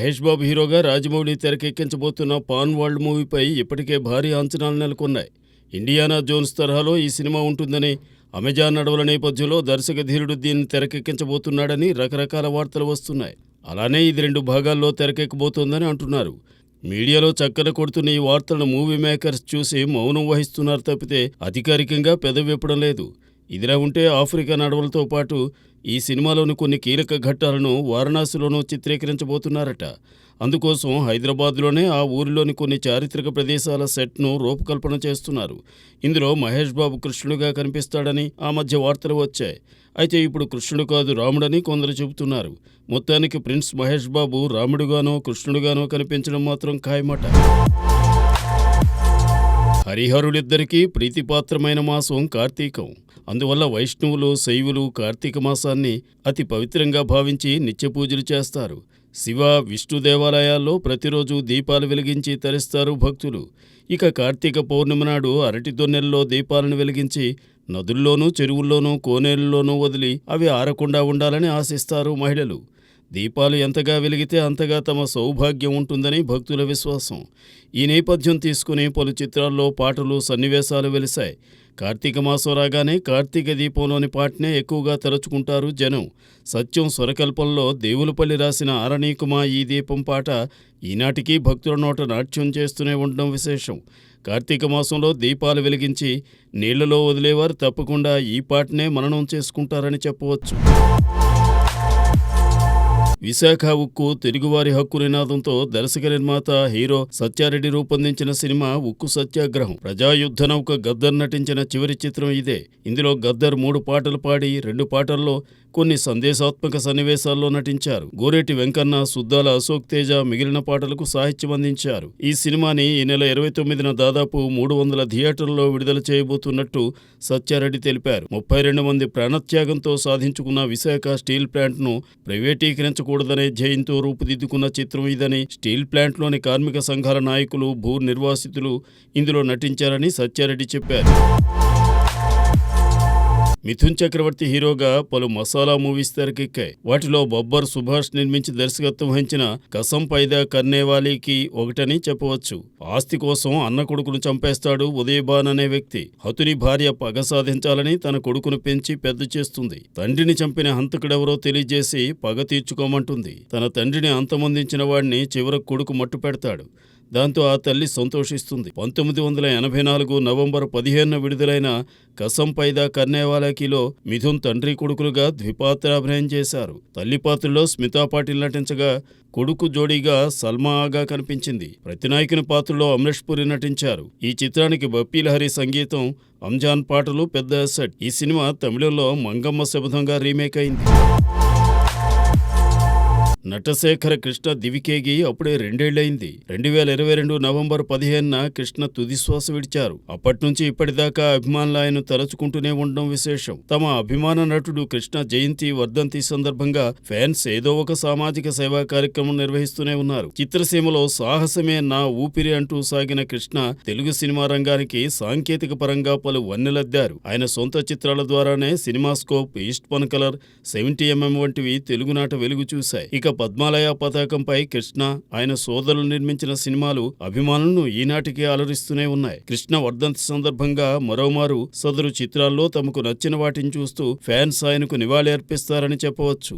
మహేష్ బాబు హీరోగా Rajamouli తెరకెక్కించబోతున్న pan world మూవీపై ఇప్పటికే భారీ అంచనాలు నెలకొన్నాయి. ఇండియానా జోన్స్ తరహాలో ఈ సినిమా ఉంటుందని, అమెజాన్ నడవల నేపథ్యంలో దర్శకధీరుడు దీన్ని తెరకెక్కించబోతున్నాడని రకరకాల వార్తలు వస్తున్నాయి. అలానే ఇది 2 భాగాల్లో తెరకెక్కబోతోందని అంటున్నారు. మీడియాలో చక్కన కొడుతున్న ఈ వార్తలను మూవీ మేకర్స్ చూసి మౌనం వహిస్తున్నారు తప్పితే అధికారికంగా పెదవిప్పడం లేదు. ఇదిలా ఉంటే ఆఫ్రికా నడవలతో పాటు ఈ సినిమాలోని కొన్ని కీలక ఘట్టాలను వారణాసిలోనూ చిత్రీకరించబోతున్నారట. అందుకోసం హైదరాబాద్లోనే ఆ ఊరిలోని కొన్ని చారిత్రక ప్రదేశాల సెట్ను రూపకల్పన చేస్తున్నారు. ఇందులో మహేష్ బాబు కృష్ణుడిగా కనిపిస్తాడని ఆ మధ్య వార్తలు వచ్చాయి. అయితే ఇప్పుడు కృష్ణుడు కాదు రాముడని కొందరు చెబుతున్నారు. మొత్తానికి ప్రిన్స్ మహేష్ బాబు రాముడుగానో కృష్ణుడుగానో కనిపించడం మాత్రం ఖాయమట. హరిహరులిద్దరికీ ప్రీతిపాత్రమైన మాసం కార్తీకం. అందువల్ల వైష్ణవులు, శైవులు కార్తీక మాసాన్ని అతి పవిత్రంగా భావించి నిత్యపూజలు చేస్తారు. శివ, విష్ణు దేవాలయాల్లో ప్రతిరోజు దీపాలు వెలిగించి తరిస్తారు భక్తులు. ఇక కార్తీక పౌర్ణమి నాడు అరటి దొన్నెల్లో దీపాలను వెలిగించి నదుల్లోనూ, చెరువుల్లోనూ, కోనేరుల్లోనూ వదిలి అవి ఆరకుండా ఉండాలని ఆశిస్తారు మహిళలు. దీపాలు ఎంతగా వెలిగితే అంతగా తమ సౌభాగ్యం ఉంటుందని భక్తుల విశ్వాసం. ఈ నేపథ్యం తీసుకుని పలు చిత్రాల్లో పాటలు, సన్నివేశాలు వెలిశాయి. కార్తీక మాసం రాగానే కార్తీక దీపంలోని పాటనే ఎక్కువగా తలుచుకుంటారు జనం. సత్యం స్వరకల్పంలో దేవులపల్లి రాసిన ఆరణీకుమా ఈ దీపం పాట ఈనాటికి భక్తుల నోట నాట్యం చేస్తూనే ఉండడం విశేషం. కార్తీక మాసంలో దీపాలు వెలిగించి నీళ్లలో వదిలేవారు తప్పకుండా ఈ పాటనే మననం చేసుకుంటారని చెప్పవచ్చు. విశాఖ ఉక్కు తెలుగువారి హక్కు నినాదంతో దర్శక నిర్మాత హీరో సత్యారెడ్డి రూపొందించిన సినిమా ఉక్కు సత్యాగ్రహం. ప్రజాయుద్ధ నౌక గద్దర్ నటించిన చివరి చిత్రం ఇదే. ఇందులో గద్దర్ 3 పాటలు పాడి 2 పాటల్లో కొన్ని సందేశాత్మక సన్నివేశాల్లో నటించారు. గోరేటి వెంకన్న, సుద్దాల అశోక్ తేజ మిగిలిన పాటలకు సాహిత్యం అందించారు. ఈ సినిమాని ఈ నెల 29న దాదాపు 300 థియేటర్లలో విడుదల చేయబోతున్నట్టు సత్యారెడ్డి తెలిపారు. 32 మంది ప్రాణత్యాగంతో సాధించుకున్న విశాఖ స్టీల్ ప్లాంట్ను ప్రైవేటీకరించకూడదనే ధ్యేయంతో రూపుదిద్దుకున్న చిత్రం ఇదని, స్టీల్ ప్లాంట్లోని కార్మిక సంఘాల నాయకులు, భూ నిర్వాసితులు ఇందులో నటించారని సత్యారెడ్డి చెప్పారు. మిథున్ చక్రవర్తి హీరోగా పలు మసాలా మూవీస్ తెరకెక్కాయి. వాటిలో బబ్బర్ సుభాష్ నిర్మించి దర్శకత్వం వహించిన కసం పైదా కర్నేవాలీకి ఒకటని చెప్పవచ్చు. ఆస్తి కోసం అన్న కొడుకును చంపేస్తాడు ఉదయబాన్ అనే వ్యక్తి. హతుని భార్య పగ సాధించాలని తన కొడుకును పెంచి పెద్ద చేస్తుంది. తండ్రిని చంపిన హంతకుడెవరో తెలియజేసి పగ తీర్చుకోమంటుంది. తన తండ్రిని అంతమొందించిన వాడిని చివరకు కొడుకు మట్టు పెడతాడు. దాంతో ఆ తల్లి సంతోషిస్తుంది. 1984 నవంబర్ 15న విడుదలైన కసం పైదా కర్నేవాలాకిలో మిథున్ తండ్రి కొడుకులుగా ద్విపాత్రాభినయం చేశారు. తల్లి పాత్రలో స్మితా పాటిల్ నటించగా కొడుకు జోడీగా సల్మా ఆగా కనిపించింది. ప్రతినాయకుని పాత్రలో అమరీష్ పురి నటించారు. ఈ చిత్రానికి బప్పీ లహరి సంగీతం, అంజాన్ పాటలు పెద్ద అసెట్. ఈ సినిమా తమిళంలో మంగమ్మ శబదంగా రీమేక్ అయింది. నటశేఖర కృష్ణ దివికేగి అప్పుడే 2 ఏళ్లయింది. 2022 నవంబర్ 15న కృష్ణ తుదిశ్వాస విడిచారు. అప్పట్నుంచి ఇప్పటిదాకా అభిమానులు ఆయన తలుచుకుంటూనే ఉండడం విశేషం. తమ అభిమాన నటుడు కృష్ణ జయంతి, వర్ధంతి సందర్భంగా ఫ్యాన్స్ ఏదో ఒక సామాజిక సేవా కార్యక్రమం నిర్వహిస్తూనే ఉన్నారు. చిత్రసీమలో సాహసమే నా ఊపిరి అంటూ సాగిన కృష్ణ తెలుగు సినిమా రంగానికి సాంకేతిక పరంగా పలు వన్నెలద్దారు. ఆయన సొంత చిత్రాల ద్వారానే సినిమాస్కోప్, ఈస్ట్ పన్ కలర్, 70mm వంటివి తెలుగునాట వెలుగు చూశాయి. ఇక పద్మాలయ పతాకంపై కృష్ణ, ఆయన సోదరులు నిర్మించిన సినిమాలు అభిమానులను ఈనాటికి అలరిస్తూనే ఉన్నాయి. కృష్ణ వర్ధంతి సందర్భంగా మరోమారు సదరు చిత్రాల్లో తమకు నచ్చిన వాటిని చూస్తూ ఫ్యాన్స్ ఆయనకు నివాళి అర్పిస్తారని చెప్పవచ్చు.